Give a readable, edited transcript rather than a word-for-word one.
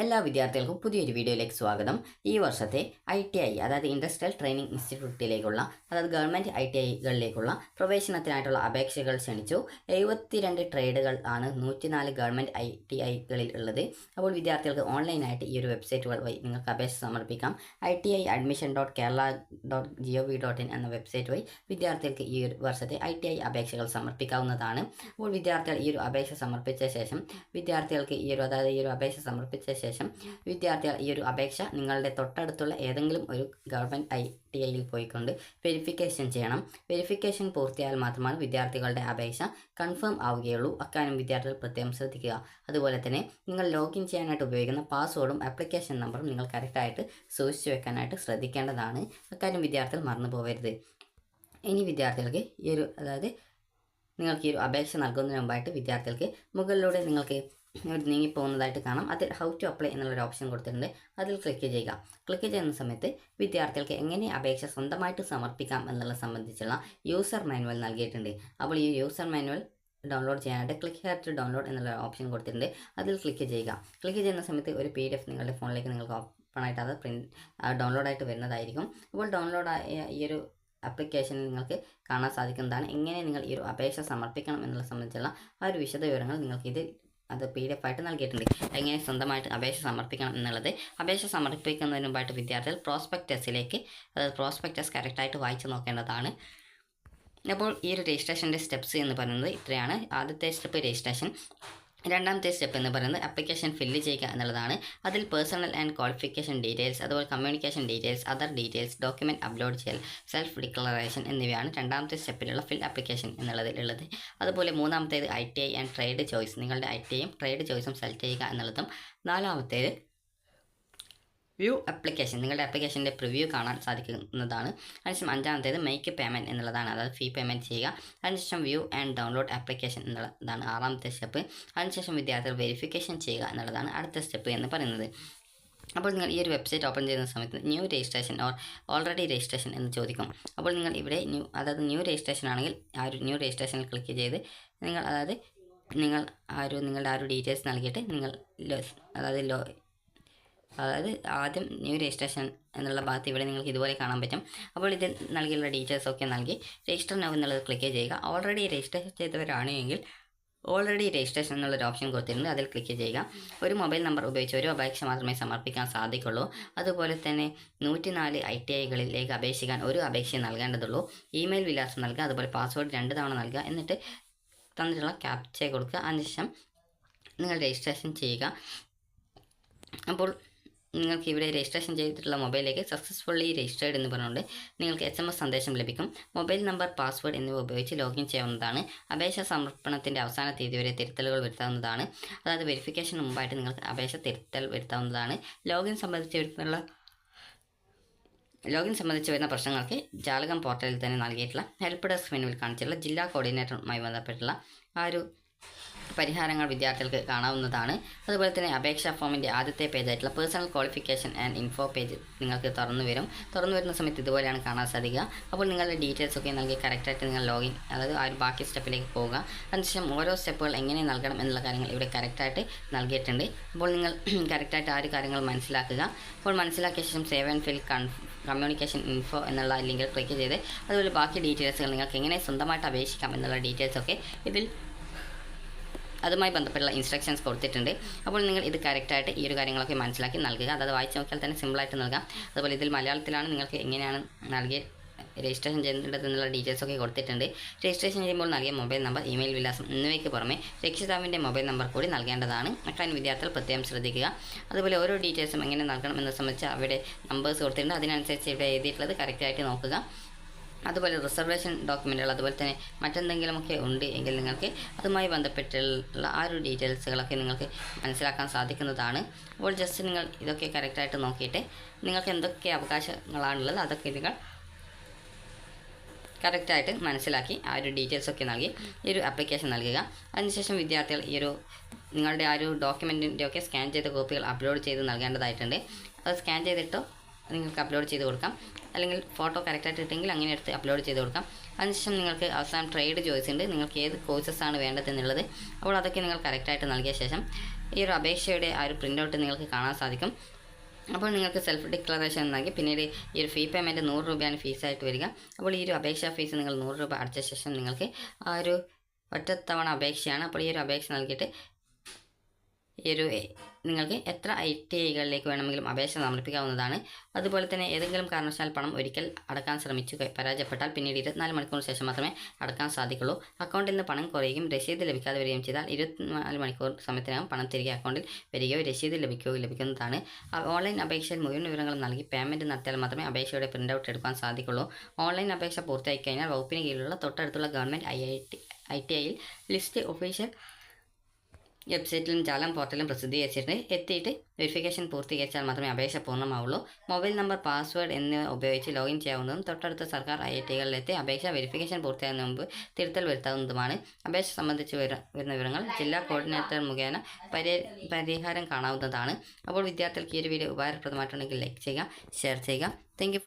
എല്ലാ വിദ്യാർത്ഥികൾക്കും പുതിയൊരു വീഡിയോയിലേക്ക് സ്വാഗതം. ഈ വർഷത്തെ ITI അതായത് ഇൻഡസ്ട്രിയൽ ട്രെയിനിങ് ഇൻസ്റ്റിറ്റ്യൂട്ടിലേക്കുള്ള അതായത് ഗവൺമെൻറ് ITIകളിലേക്കുള്ള പ്രവേശനത്തിനായിട്ടുള്ള അപേക്ഷകൾ ക്ഷണിച്ചു. 72 ട്രേഡുകൾ ആണ് 104 ഗവൺമെൻറ് ITIകളിൽ ഉള്ളത്. അപ്പോൾ വിദ്യാർത്ഥികൾക്ക് ഓൺലൈനായിട്ട് ഈ ഒരു വെബ്സൈറ്റുകൾ വഴി നിങ്ങൾക്ക് അപേക്ഷ സമർപ്പിക്കാം. ITI.admission.kerala.gov.in എന്ന വെബ്സൈറ്റ് വഴി വിദ്യാർത്ഥികൾക്ക് ഈ ഒരു വർഷത്തെ ITI അപേക്ഷകൾ സമർപ്പിക്കാവുന്നതാണ്. അപ്പോൾ വിദ്യാർത്ഥികൾ ഈ ഒരു അപേക്ഷ സമർപ്പിച്ച ശേഷം വിദ്യാർത്ഥികൾക്ക് ഈ ഒരു അപേക്ഷ സമർപ്പിച്ച ശേഷം വിദ്യാർത്ഥികൾ ഈ ഒരു അപേക്ഷ നിങ്ങളുടെ തൊട്ടടുത്തുള്ള ഏതെങ്കിലും ഒരു ഗവൺമെൻറ് ITIയിൽ പോയിക്കൊണ്ട് വെരിഫിക്കേഷൻ ചെയ്യണം. വെരിഫിക്കേഷൻ പൂർത്തിയായാൽ മാത്രമാണ് വിദ്യാർത്ഥികളുടെ അപേക്ഷ കൺഫേം ആവുകയുള്ളൂ. അക്കാര്യം വിദ്യാർത്ഥികൾ പ്രത്യേകം ശ്രദ്ധിക്കുക. അതുപോലെ തന്നെ നിങ്ങൾ ലോഗിൻ ചെയ്യാനായിട്ട് ഉപയോഗിക്കുന്ന പാസ്വേഡും ആപ്ലിക്കേഷൻ നമ്പറും നിങ്ങൾ കറക്റ്റായിട്ട് സൂക്ഷിച്ചു വെക്കാനായിട്ട് ശ്രദ്ധിക്കേണ്ടതാണ്. അക്കാര്യം വിദ്യാർത്ഥികൾ മറന്നു പോകരുത്. ഇനി വിദ്യാർത്ഥികൾക്ക് നിങ്ങൾക്ക് ഈ ഒരു അപേക്ഷ നൽകുന്നതിന് മുമ്പായിട്ട് വിദ്യാർത്ഥികൾക്ക് മുകളിലൂടെ നിങ്ങൾക്ക് നീങ്ങിപ്പോകുന്നതായിട്ട് കാണാം. അതിൽ ഹൗ ടു അപ്ലൈ എന്നുള്ളൊരു ഓപ്ഷൻ കൊടുത്തിട്ടുണ്ട്. അതിൽ ക്ലിക്ക് ചെയ്യുക. ക്ലിക്ക് ചെയ്യുന്ന സമയത്ത് വിദ്യാർത്ഥികൾക്ക് എങ്ങനെ അപേക്ഷ സ്വന്തമായിട്ട് സമർപ്പിക്കാം എന്നുള്ളത് സംബന്ധിച്ചുള്ള യൂസർ മാനുവൽ നൽകിയിട്ടുണ്ട്. അപ്പോൾ ഈ യൂസർ മാനുവൽ ഡൗൺലോഡ് ചെയ്യാനായിട്ട് ക്ലിക്ക് ഹിയർ ടു ഡൗൺലോഡ് എന്നുള്ള ഓപ്ഷൻ കൊടുത്തിട്ടുണ്ട്. അതിൽ ക്ലിക്ക് ചെയ്യുക. ക്ലിക്ക് ചെയ്യുന്ന സമയത്ത് ഒരു PDF നിങ്ങളുടെ ഫോണിലേക്ക് നിങ്ങൾക്ക് ഓപ്പണായിട്ട് അത് ഡൗൺലോഡായിട്ട് വരുന്നതായിരിക്കും. അപ്പോൾ ഡൗൺലോഡായ ഈ ഒരു ആപ്ലിക്കേഷനിൽ നിങ്ങൾക്ക് കാണാൻ സാധിക്കുന്നതാണ് എങ്ങനെ നിങ്ങൾ ഈ ഒരു അപേക്ഷ സമർപ്പിക്കണം എന്നുള്ളത് സംബന്ധിച്ചുള്ള ആ ഒരു വിശദ വിവരങ്ങൾ നിങ്ങൾക്ക് PDF ആയിട്ട് നൽകിയിട്ടുണ്ട്. എങ്ങനെ സ്വന്തമായിട്ട് അപേക്ഷ സമർപ്പിക്കണം എന്നുള്ളത്. അപേക്ഷ സമർപ്പിക്കുന്നതിന് മുമ്പായിട്ട് വിദ്യാർത്ഥികൾ പ്രോസ്പെക്ടസ് കറക്റ്റായിട്ട് വായിച്ച് നോക്കേണ്ടതാണ്. അപ്പോൾ ഈ ഒരു രജിസ്ട്രേഷൻ്റെ സ്റ്റെപ്സ് എന്ന് പറയുന്നത് ഇത്രയാണ്. ആദ്യത്തെ സ്റ്റെപ്പ് രജിസ്ട്രേഷൻ. രണ്ടാമത്തെ സ്റ്റെപ്പ് എന്ന് പറയുന്നത് ആപ്ലിക്കേഷൻ ഫില്ല് ചെയ്യുക എന്നുള്ളതാണ്. അതിൽ പേഴ്സണൽ ആൻഡ് ക്വാളിഫിക്കേഷൻ ഡീറ്റെയിൽസ്, അതുപോലെ communication details, other details, document upload ചെയ്യൽ, സെൽഫ് ഡിക്ലറേഷൻ എന്നിവയാണ് രണ്ടാമത്തെ സ്റ്റെപ്പിലുള്ള ഫിൽ ആപ്ലിക്കേഷൻ എന്നുള്ളതിലുള്ളത്. അതുപോലെ മൂന്നാമത്തേത് ITI ആൻഡ് ട്രേഡ് ചോയ്സ്, നിങ്ങളുടെ ITIയും ട്രേഡ് ചോയ്സും സെലക്ട് ചെയ്യുക എന്നുള്ളതും. നാലാമത്തേത് വ്യൂ ആപ്ലിക്കേഷൻ, നിങ്ങളുടെ ആപ്ലിക്കേഷൻ്റെ പ്രിവ്യൂ കാണാൻ സാധിക്കുന്നതാണ്. അതിനുശേഷം അഞ്ചാമത്തേത് മേക്ക് പേയ്മെൻറ്റ് എന്നുള്ളതാണ്, അതായത് ഫീ പേയ്മെൻറ്റ് ചെയ്യുക. അതിനുശേഷം വ്യൂ ആൻഡ് ഡൗൺലോഡ് ആപ്ലിക്കേഷൻ എന്നുള്ളതാണ് ആറാമത്തെ സ്റ്റെപ്പ്. അതിനുശേഷം വിദ്യാർത്ഥികൾ വെരിഫിക്കേഷൻ ചെയ്യുക എന്നുള്ളതാണ് അടുത്ത സ്റ്റെപ്പ് എന്ന് പറയുന്നത്. അപ്പോൾ നിങ്ങൾ ഈ ഒരു വെബ്സൈറ്റ് ഓപ്പൺ ചെയ്യുന്ന സമയത്ത് new registration or already registration എന്ന് ചോദിക്കും. അപ്പോൾ നിങ്ങൾ ഇവിടെ ന്യൂ രജിസ്ട്രേഷൻ ആണെങ്കിൽ ആ ഒരു ന്യൂ രജിസ്ട്രേഷനിൽ ക്ലിക്ക് ചെയ്ത് നിങ്ങളുടെ ആ ഒരു ഡീറ്റെയിൽസ് നൽകിയിട്ട് അതായത് ആദ്യം ന്യൂ രജിസ്ട്രേഷൻ എന്നുള്ള ഭാഗത്ത് ഇവിടെ നിങ്ങൾക്ക് ഇതുപോലെ കാണാൻ പറ്റും. അപ്പോൾ ഇതിൽ നൽകിയുള്ള ഡീറ്റെയിൽസ് ഒക്കെ നൽകി രജിസ്റ്റർ നൗ എന്നുള്ളത് ക്ലിക്ക് ചെയ്യുക. ഓൾറെഡി രജിസ്റ്റർ ചെയ്തവരാണെങ്കിൽ ഓൾറെഡി രജിസ്ട്രേഷൻ എന്നുള്ളൊരു ഓപ്ഷൻ കൊടുത്തിട്ടുണ്ട്. അതിൽ ക്ലിക്ക് ചെയ്യുക. ഒരു മൊബൈൽ നമ്പർ ഉപയോഗിച്ച് ഒരു അപേക്ഷ മാത്രമേ സമർപ്പിക്കാൻ സാധിക്കുള്ളൂ. അതുപോലെ തന്നെ 104 ITIകളിലേക്ക് അപേക്ഷിക്കാൻ ഒരു അപേക്ഷ നൽകേണ്ടതുള്ളൂ. ഇമെയിൽ വിലാസം നൽകുക, അതുപോലെ പാസ്വേഡ് 2 തവണ നൽകുക, എന്നിട്ട് തന്നിട്ടുള്ള ക്യാപ്ച കൊടുക്കുക. അതിനുശേഷം നിങ്ങൾ രജിസ്ട്രേഷൻ ചെയ്യുക. അപ്പോൾ നിങ്ങൾക്ക് ഇവിടെ രജിസ്ട്രേഷൻ ചെയ്തിട്ടുള്ള മൊബൈലിലേക്ക് സക്സസ്ഫുള്ളി രജിസ്റ്റേർഡ് എന്ന് പറഞ്ഞുകൊണ്ട് നിങ്ങൾക്ക് SMS സന്ദേശം ലഭിക്കും. മൊബൈൽ നമ്പർ, പാസ്വേഡ് എന്നിവ ഉപയോഗിച്ച് ലോഗിൻ ചെയ്യാവുന്നതാണ്. അപേക്ഷ സമർപ്പണത്തിൻ്റെ അവസാന തീയതി വരെ തിരുത്തലുകൾ വരുത്താവുന്നതാണ്. അതായത് വെരിഫിക്കേഷന് മുമ്പായിട്ട് നിങ്ങൾക്ക് അപേക്ഷ തിരുത്തൽ വരുത്താവുന്നതാണ്. ലോഗിൻ സംബന്ധിച്ച് വരുന്ന പ്രശ്നങ്ങൾക്ക് ജാലകം പോർട്ടലിൽ തന്നെ നൽകിയിട്ടുള്ള ഹെൽപ്പ് ഡെസ്ക് മെനുവിൽ കാണിച്ചിട്ടുള്ള ജില്ലാ കോർഡിനേറ്ററുമായി ബന്ധപ്പെട്ടുള്ള ആ ഒരു പരിഹാരങ്ങൾ വിദ്യാർത്ഥികൾക്ക് കാണാവുന്നതാണ്. അതുപോലെ തന്നെ അപേക്ഷാ ഫോമിൻ്റെ ആദ്യത്തെ പേജായിട്ടുള്ള personal qualification and info page നിങ്ങൾക്ക് തുറന്നു വരുന്ന സമയത്ത് ഇതുപോലെയാണ് കാണാൻ സാധിക്കുക. അപ്പോൾ നിങ്ങളുടെ ഡീറ്റെയിൽസ് ഒക്കെ നൽകി കറക്റ്റായിട്ട് നിങ്ങൾ ലോഗിൻ അതായത് ആ ഒരു ബാക്കി സ്റ്റെപ്പിലേക്ക് പോവുക. അതിനുശേഷം ഓരോ സ്റ്റെപ്പുകൾ എങ്ങനെ നൽകണം എന്നുള്ള കാര്യങ്ങൾ ഇവിടെ കറക്റ്റായിട്ട് നൽകിയിട്ടുണ്ട്. അപ്പോൾ നിങ്ങൾ കറക്റ്റായിട്ട് ആ ഒരു കാര്യങ്ങൾ മനസ്സിലാക്കുക. അപ്പോൾ മനസ്സിലാക്കിയ ശേഷം save and fill communication info എന്നുള്ള ലിങ്കിൽ ക്ലിക്ക് ചെയ്ത് അതുപോലെ ബാക്കി ഡീറ്റെയിൽസുകൾ നിങ്ങൾക്ക് എങ്ങനെ സ്വന്തമായിട്ട് അപേക്ഷിക്കാം എന്നുള്ള ഡീറ്റെയിൽസൊക്കെ ഇതിൽ അതുമായി ബന്ധപ്പെട്ടുള്ള ഇൻസ്ട്രക്ഷൻസ് കൊടുത്തിട്ടുണ്ട്. അപ്പോൾ നിങ്ങൾ ഇത് കറക്റ്റായിട്ട് ഈ ഒരു കാര്യങ്ങളൊക്കെ മനസ്സിലാക്കി നൽകുക. അതായത് വായിച്ച് നോക്കിയാൽ തന്നെ സിമ്പിളായിട്ട് നൽകാം. അതുപോലെ ഇതിൽ മലയാളത്തിലാണ് നിങ്ങൾക്ക് എങ്ങനെയാണ് നൽകി രജിസ്ട്രേഷൻ ചെയ്യേണ്ടതെന്നുള്ള ഡീറ്റെയിൽസൊക്കെ കൊടുത്തിട്ടുണ്ട്. രജിസ്ട്രേഷൻ ചെയ്യുമ്പോൾ നൽകിയ മൊബൈൽ നമ്പർ, ഇമെയിൽ വിലാസം എന്നിവയ്ക്ക് പുറമെ രക്ഷിതാവിൻ്റെ മൊബൈൽ നമ്പർ കൂടി നൽകേണ്ടതാണ്. അക്കാര്യം വിദ്യാർത്ഥികൾ പ്രത്യേകം ശ്രദ്ധിക്കുക. അതുപോലെ ഓരോ ഡീറ്റെയിൽസും എങ്ങനെ നൽകണം എന്നത് സംബന്ധിച്ച് അവിടെ നമ്പേഴ്സ് കൊടുത്തിട്ടുണ്ട്. അതിനനുസരിച്ച് ഇവിടെ എഴുതിയിട്ടുള്ളത് കറക്റ്റായിട്ട് നോക്കുക. അതുപോലെ റിസർവേഷൻ ഡോക്യുമെൻറ്റുകൾ അതുപോലെ തന്നെ മറ്റെന്തെങ്കിലുമൊക്കെ ഉണ്ട് എങ്കിൽ നിങ്ങൾക്ക് അതുമായി ബന്ധപ്പെട്ടുള്ള ആ ഒരു ഡീറ്റെയിൽസുകളൊക്കെ നിങ്ങൾക്ക് മനസ്സിലാക്കാൻ സാധിക്കുന്നതാണ്. അപ്പോൾ ജസ്റ്റ് നിങ്ങൾ ഇതൊക്കെ കറക്റ്റായിട്ട് നോക്കിയിട്ട് നിങ്ങൾക്ക് എന്തൊക്കെ അവകാശങ്ങളാണുള്ളത് അതൊക്കെ നിങ്ങൾ കറക്റ്റായിട്ട് മനസ്സിലാക്കി ആ ഒരു ഡീറ്റെയിൽസൊക്കെ നൽകി ഈ ഒരു ആപ്ലിക്കേഷൻ നൽകുക. അതിനുശേഷം വിദ്യാർത്ഥികൾ നിങ്ങളുടെ ആ ഒരു ഡോക്യുമെൻറ്റിൻ്റെയൊക്കെ സ്കാൻ ചെയ്ത കോപ്പികൾ അപ്ലോഡ് ചെയ്ത് നൽകേണ്ടതായിട്ടുണ്ട്. അത് സ്കാൻ ചെയ്തിട്ടോ നിങ്ങൾക്ക് അപ്ലോഡ് ചെയ്ത് കൊടുക്കാം, അല്ലെങ്കിൽ ഫോട്ടോ കറക്റ്റായിട്ട് ഇട്ടെങ്കിൽ അങ്ങനെ എടുത്ത് അപ്ലോഡ് ചെയ്ത് കൊടുക്കാം. അതിനുശേഷം നിങ്ങൾക്ക് അവസാനം ട്രേഡ് ചോയ്സ് ഉണ്ട്, നിങ്ങൾക്ക് ഏത് കോഴ്സസ് ആണ് വേണ്ടതെന്നുള്ളത്. അപ്പോൾ അതൊക്കെ നിങ്ങൾ കറക്റ്റായിട്ട് നൽകിയ ശേഷം ഈ ഒരു അപേക്ഷയുടെ ആ ഒരു പ്രിൻ്റ് ഔട്ട് നിങ്ങൾക്ക് കാണാൻ സാധിക്കും. അപ്പോൾ നിങ്ങൾക്ക് സെൽഫ് ഡിക്ലറേഷൻ നൽകി പിന്നീട് ഈ ഒരു ഫീ പേയ്മെൻറ്റ് 100 രൂപയാണ് ഫീസായിട്ട് വരിക. അപ്പോൾ ഈ ഒരു അപേക്ഷാ ഫീസ് നിങ്ങൾ 100 രൂപ അടച്ച ശേഷം നിങ്ങൾക്ക് ആ ഒരു ഒറ്റത്തവണ അപേക്ഷയാണ്. അപ്പോൾ ഈ ഒരു അപേക്ഷ നൽകിയിട്ട് ഈ ഒരു നിങ്ങൾക്ക് എത്ര ITIകളിലേക്ക് വേണമെങ്കിലും അപേക്ഷ സമർപ്പിക്കാവുന്നതാണ്. അതുപോലെ തന്നെ ഏതെങ്കിലും കാരണവശാൽ പണം ഒരിക്കൽ അടക്കാൻ ശ്രമിച്ചു പരാജയപ്പെട്ടാൽ പിന്നീട് 24 മണിക്കൂറിന് ശേഷം മാത്രമേ അടക്കാൻ സാധിക്കുള്ളൂ. അക്കൗണ്ടിൽ നിന്ന് പണം കുറയുകയും രസീത് ലഭിക്കാതെ വരികയും ചെയ്താൽ 24 മണിക്കൂർ സമയത്തിനകം പണം തിരികെ അക്കൗണ്ടിൽ വരികയോ രസീത് ലഭിക്കുകയോ ലഭിക്കുന്നതാണ്. ഓൺലൈൻ അപേക്ഷയിൽ മുഴുവൻ വിവരങ്ങളും നൽകി പേയ്മെൻറ്റ് നടത്തിയാൽ മാത്രമേ അപേക്ഷയുടെ പ്രിൻ്റ് ഔട്ട് എടുക്കാൻ സാധിക്കുള്ളൂ. ഓൺലൈൻ അപേക്ഷ പൂർത്തിയായി കഴിഞ്ഞാൽ വകുപ്പിന് കീഴിലുള്ള തൊട്ടടുത്തുള്ള ഗവൺമെൻറ് ITIയിൽ ലിസ്റ്റ് ഒഫീഷ്യൽ വെബ്സൈറ്റിലും ജാലം പോർട്ടലും പ്രസിദ്ധീകരിച്ചിട്ടുണ്ട്. എത്തിയിട്ട് വെരിഫിക്കേഷൻ പൂർത്തീകരിച്ചാൽ മാത്രമേ അപേക്ഷ പൂർണ്ണമാവുള്ളൂ. മൊബൈൽ നമ്പർ, പാസ്വേഡ് എന്നിവ ഉപയോഗിച്ച് ലോഗിൻ ചെയ്യാവുന്നതും തൊട്ടടുത്ത സർക്കാർ ITIകളിലെത്തി അപേക്ഷ വെരിഫിക്കേഷൻ പൂർത്തിയാകുന്നതിന് മുമ്പ് തിരുത്തൽ വരുത്താവുന്നതുമാണ്. അപേക്ഷ സംബന്ധിച്ച് വരുന്ന വിവരങ്ങൾ ജില്ലാ കോർഡിനേറ്റർ മുഖേന പരിഹാരം കാണാവുന്നതാണ്. അപ്പോൾ വിദ്യാർത്ഥികൾക്ക് ഈ ഒരു വീഡിയോ ഉപകാരപ്രദമായിട്ടുണ്ടെങ്കിൽ ലൈക്ക് ചെയ്യുക, ഷെയർ ചെയ്യുക. Thank you.